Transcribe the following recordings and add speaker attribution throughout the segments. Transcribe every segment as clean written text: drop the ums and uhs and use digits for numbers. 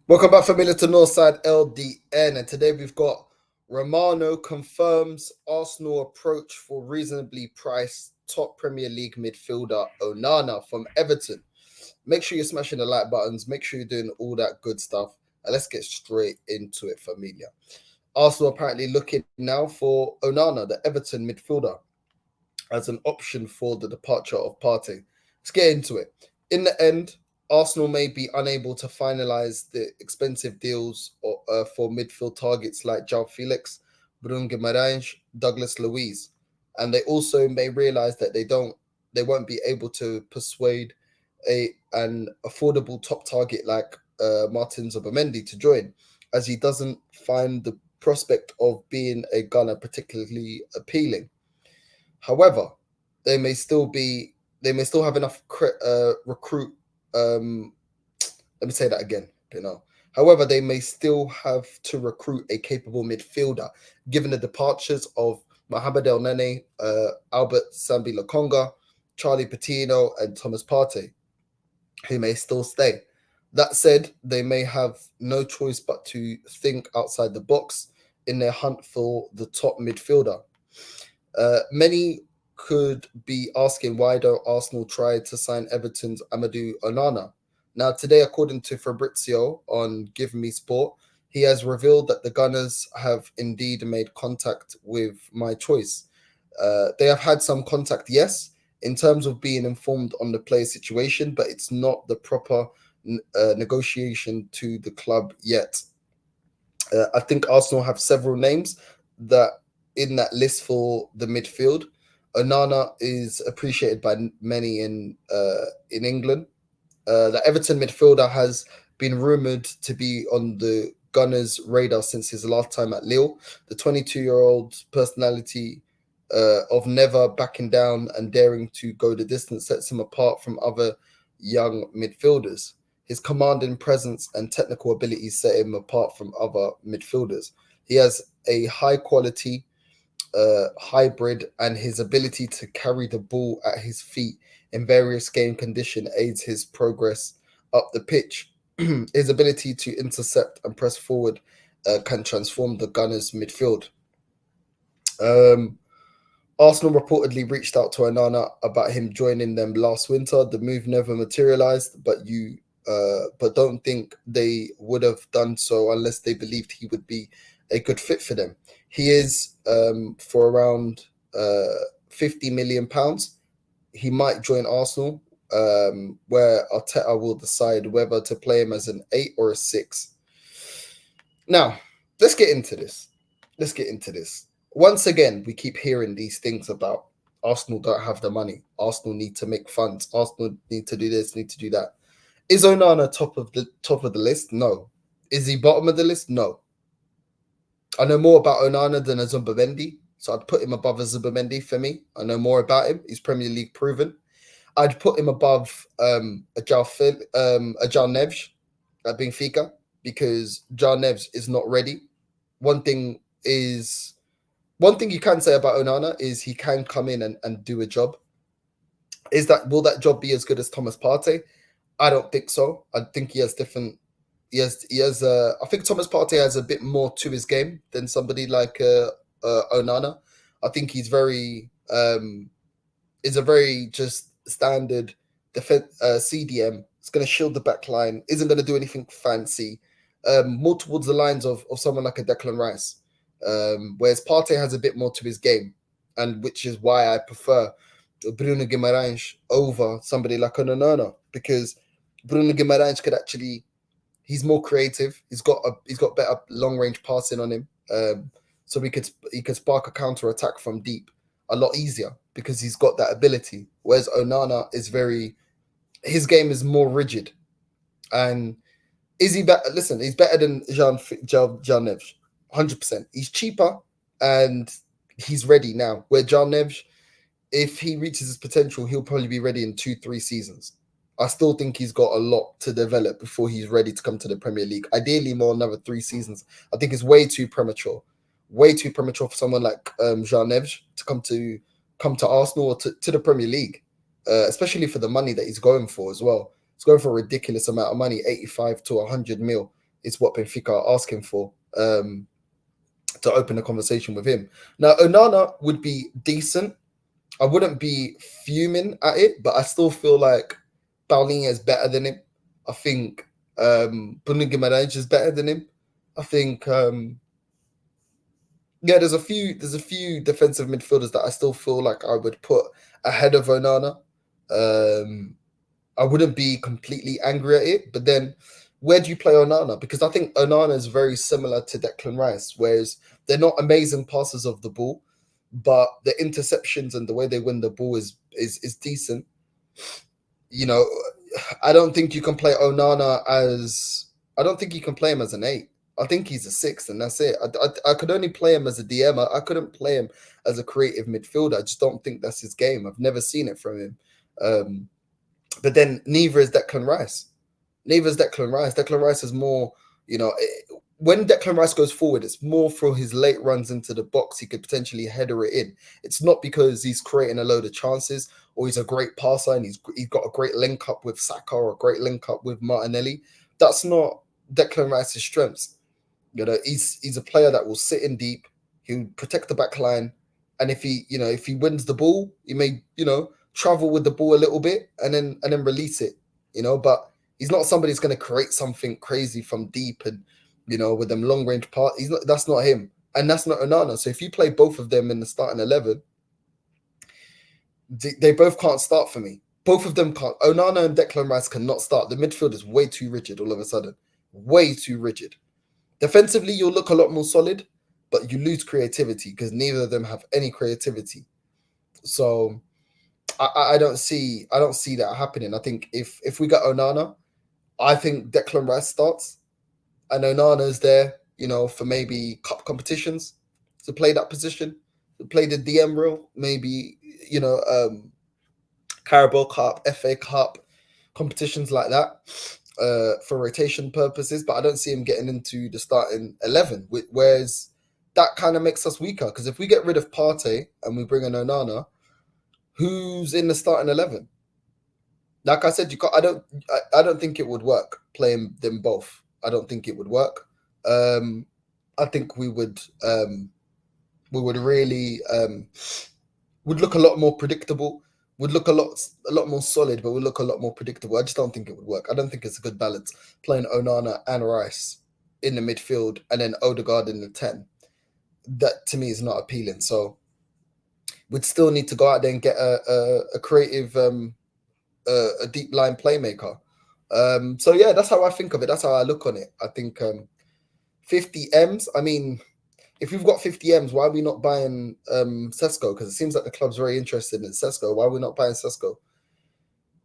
Speaker 1: Welcome back, familiar to Northside LDN, and today we've got Romano confirms Arsenal approach for reasonably priced top Premier League midfielder Onana from Everton. Make sure you're smashing the like buttons, make sure you're doing all that good stuff, and let's get straight into it, familia. Arsenal apparently looking now for Onana, the Everton midfielder, as an option for the departure of Partey. Let's get into it. In the end, Arsenal may be unable to finalise the expensive deals for midfield targets like João Felix, Bruno Guimarães, Douglas Luiz, and they also may realise that they won't be able to persuade an affordable top target like Martin Zubimendi to join, as he doesn't find the prospect of being a gunner particularly appealing. However, they may still have enough recruit. Let me say that again. However, they may still have to recruit a capable midfielder, given the departures of Mohamed El Nene, Albert Sambi Lakonga, Charlie Patino, and Thomas Partey, who may still stay. That said, they may have no choice but to think outside the box in their hunt for the top midfielder. Many could be asking why don't Arsenal try to sign Everton's Amadou Onana? Now, today, according to Fabrizio on Give Me Sport, he has revealed that the Gunners have indeed made contact with my choice. They have had some contact, yes, in terms of being informed on the player situation, but it's not the proper negotiation to the club yet. I think Arsenal have several names that in that list for the midfield. Onana is appreciated by many in England. The Everton midfielder has been rumored to be on the Gunners' radar since his last time at Lille. The 22-year-old personality of never backing down and daring to go the distance sets him apart from other young midfielders. His commanding presence and technical abilities set him apart from other midfielders. He has a high quality hybrid, and his ability to carry the ball at his feet in various game condition aids his progress up the pitch. His ability to intercept and press forward can transform the Gunners' midfield. Um, Arsenal reportedly reached out to Onana about him joining them last winter. The move never materialized, but don't think they would have done so unless they believed he would be a good fit for them. He is for around £50 million. He might join Arsenal, where Arteta will decide whether to play him as an 8 or a 6. Now, let's get into this. Once again, we keep hearing these things about Arsenal don't have the money. Arsenal need to make funds. Arsenal need to do this, need to do that. Is Onana top of the list? No. Is he bottom of the list? No. I know more about Onana than a Zubimendi, so I'd put him above a Zubimendi for me. I know more about him. He's Premier League proven. I'd put him above a João Neves at Benfica because João Neves is not ready. One thing you can say about Onana is he can come in and do a job. Will that job be as good as Thomas Partey? I don't think so. I think he has different. I think Thomas Partey has a bit more to his game than somebody like Onana. I think he's is a very just standard CDM. It's going to shield the back line. Isn't going to do anything fancy. More towards the lines of someone like a Declan Rice. Whereas Partey has a bit more to his game, and which is why I prefer Bruno Guimarães over somebody like Onana, because Bruno Guimarães could actually, he's more creative. He's got better long range passing on him, so he could spark a counter attack from deep a lot easier because he's got that ability. Whereas Onana his game is more rigid, and is he better? Listen, he's better than Jean Neves, 100%. He's cheaper and he's ready now. Where Jean Neves, if he reaches his potential, he'll probably be ready in 2-3 seasons. I still think he's got a lot to develop before he's ready to come to the Premier League. Ideally, more another 3 seasons. I think it's way too premature. Way too premature for someone like Jean Neves to come to Arsenal or to the Premier League, especially for the money that he's going for as well. He's going for a ridiculous amount of money, 85 to 100 mil. is what Benfica are asking for to open a conversation with him. Now, Onana would be decent. I wouldn't be fuming at it, but I still feel like Paulinho is better than him. I think Bruno Guimarães is better than him. I think there's a few defensive midfielders that I still feel like I would put ahead of Onana. I wouldn't be completely angry at it, but then where do you play Onana? Because I think Onana is very similar to Declan Rice, whereas they're not amazing passers of the ball, but the interceptions and the way they win the ball is decent. You know, I don't think you can play Onana as I don't think you can play him as an 8. I think he's a 6, and that's it. I could only play him as a DM. I couldn't play him as a creative midfielder. I just don't think that's his game. I've never seen it from him. But then neither is Declan Rice. Neither is Declan Rice. Declan Rice is more, when Declan Rice goes forward, it's more for his late runs into the box. He could potentially header it in. It's not because he's creating a load of chances or he's a great passer and he's got a great link up with Saka or a great link up with Martinelli. That's not Declan Rice's strengths. He's a player that will sit in deep. He'll protect the back line, and if he wins the ball, he may travel with the ball a little bit and then release it. But he's not somebody who's going to create something crazy from deep and with them long range part. That's not him, and that's not Onana. So if you play both of them in the starting 11, they both can't start for me. Both of them can't. Onana and Declan Rice cannot start. The midfield is way too rigid all of a sudden. Way too rigid. Defensively, you'll look a lot more solid, but you lose creativity because neither of them have any creativity. So I don't see that happening. I think if we got Onana, I think Declan Rice starts, and Onana's there, for maybe cup competitions to play that position, to play the DM role, maybe Carabao Cup, FA Cup, competitions like that. For rotation purposes, but I don't see him getting into the starting 11. Whereas that kind of makes us weaker because if we get rid of Partey and we bring in Onana, who's in the starting 11? Like I said, I don't think it would work playing them both. I don't think it would work. I think we would really would look a lot more predictable. Would look a lot more solid, but would look a lot more predictable. I just don't think it would work. I don't think it's a good balance playing Onana and Rice in the midfield and then Odegaard in the 10. That to me is not appealing. So we'd still need to go out there and get a creative, a deep line playmaker. So yeah, that's how I think of it. That's how I look on it. I think 50 M's. I mean, if we've got 50 M's, why are we not buying Sesko? Because it seems like the club's very interested in Sesko. Why are we not buying Sesko?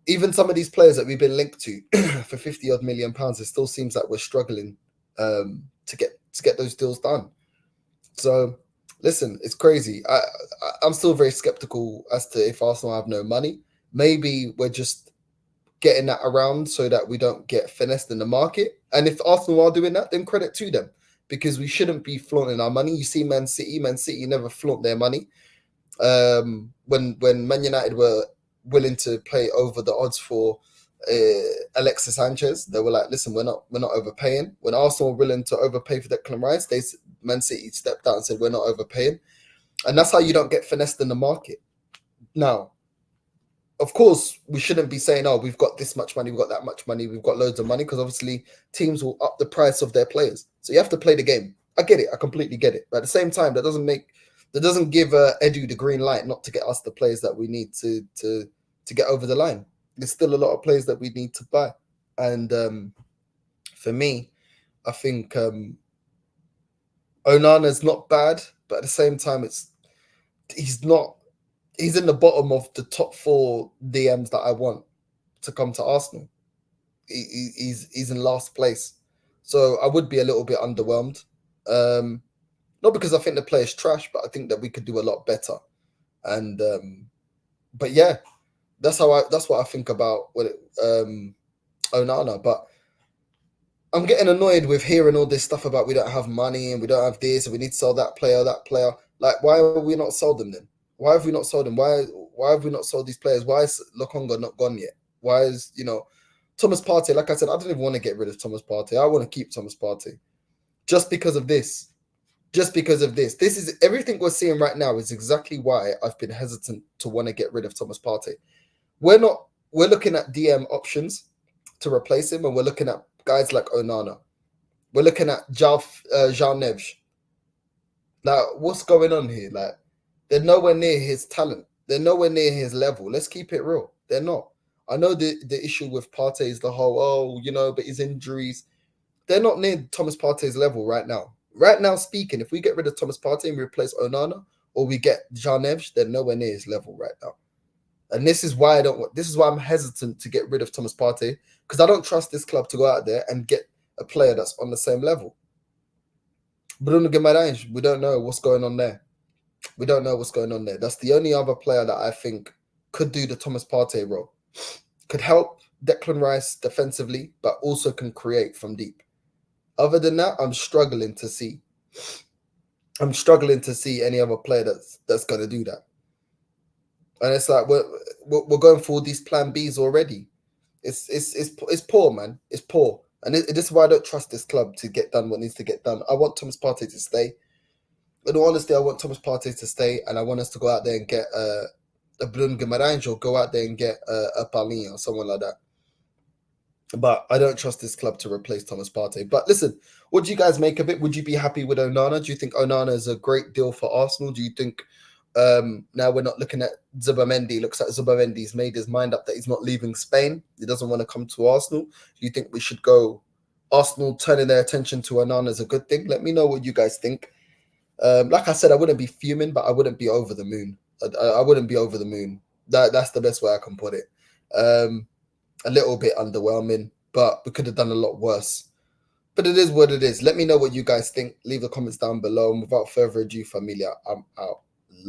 Speaker 1: Even some of these players that we've been linked to for 50 odd million pounds, it still seems like we're struggling to get those deals done. So listen, it's crazy. I'm still very skeptical as to if Arsenal have no money. Maybe we're just getting that around so that we don't get finessed in the market. And if Arsenal are doing that, then credit to them. Because we shouldn't be flaunting our money. You see Man City never flaunt their money. When Man United were willing to play over the odds for Alexis Sanchez, they were like, listen, we're not overpaying. When Arsenal were willing to overpay for Declan Rice, Man City stepped out and said, we're not overpaying. And that's how you don't get finessed in the market. Now, of course, we shouldn't be saying, oh, we've got this much money, we've got that much money, we've got loads of money, because obviously teams will up the price of their players. So you have to play the game. I get it. I completely get it. But at the same time, that doesn't give Edu the green light not to get us the players that we need to get over the line. There's still a lot of players that we need to buy. And for me, I think Onana's not bad, but at the same time, he's in the bottom of the top 4 DMs that I want to come to Arsenal. He's in last place. So I would be a little bit underwhelmed. Not because I think the player's trash, but I think that we could do a lot better. And but yeah, that's what I think about Onana. But I'm getting annoyed with hearing all this stuff about we don't have money and we don't have this and we need to sell that player. Like, why have we not sold them then? Why have we not sold them? Why have we not sold these players? Why is Lokonga not gone yet? Why is Thomas Partey, like I said, I don't even want to get rid of Thomas Partey. I want to keep Thomas Partey just because of this. Just because of this. This is everything we're seeing right now is exactly why I've been hesitant to want to get rid of Thomas Partey. We're looking at DM options to replace him, and we're looking at guys like Onana. We're looking at Jean Neves. Like, what's going on here? Like, they're nowhere near his talent. They're nowhere near his level. Let's keep it real. They're not. I know the issue with Partey is the whole, but his injuries. They're not near Thomas Partey's level right now. Right now, speaking, if we get rid of Thomas Partey and we replace Onana, or we get Jean Neves, they're nowhere near his level right now. And this is why I'm hesitant to get rid of Thomas Partey, because I don't trust this club to go out there and get a player that's on the same level. Bruno Guimaraes, we don't know what's going on there. We don't know what's going on there. That's the only other player that I think could do the Thomas Partey role. Could help Declan Rice defensively, but also can create from deep. Other than that, I'm struggling to see any other player that's going to do that. And it's like we're going for all these plan Bs already. It's poor, man. It's poor. And this is why I don't trust this club to get done what needs to get done. I want Thomas Partey to stay. In all honesty, I want Thomas Partey to stay, and I want us to go out there and get a Bruno Guimaraes, or go out there and get a Paulinho or someone like that. But I don't trust this club to replace Thomas Partey. But listen, what do you guys make of it? Would you be happy with Onana? Do you think Onana is a great deal for Arsenal? Do you think now we're not looking at Zubamendi? Looks like Zubamendi's made his mind up that he's not leaving Spain. He doesn't want to come to Arsenal. Do you think we should go Arsenal turning their attention to Onana is a good thing? Let me know what you guys think. Like I said, I wouldn't be fuming, but I wouldn't be over the moon. I wouldn't be over the moon. That's the best way I can put it. A little bit underwhelming, but we could have done a lot worse. But it is what it is. Let me know what you guys think. Leave the comments down below. And without further ado, familia, I'm out.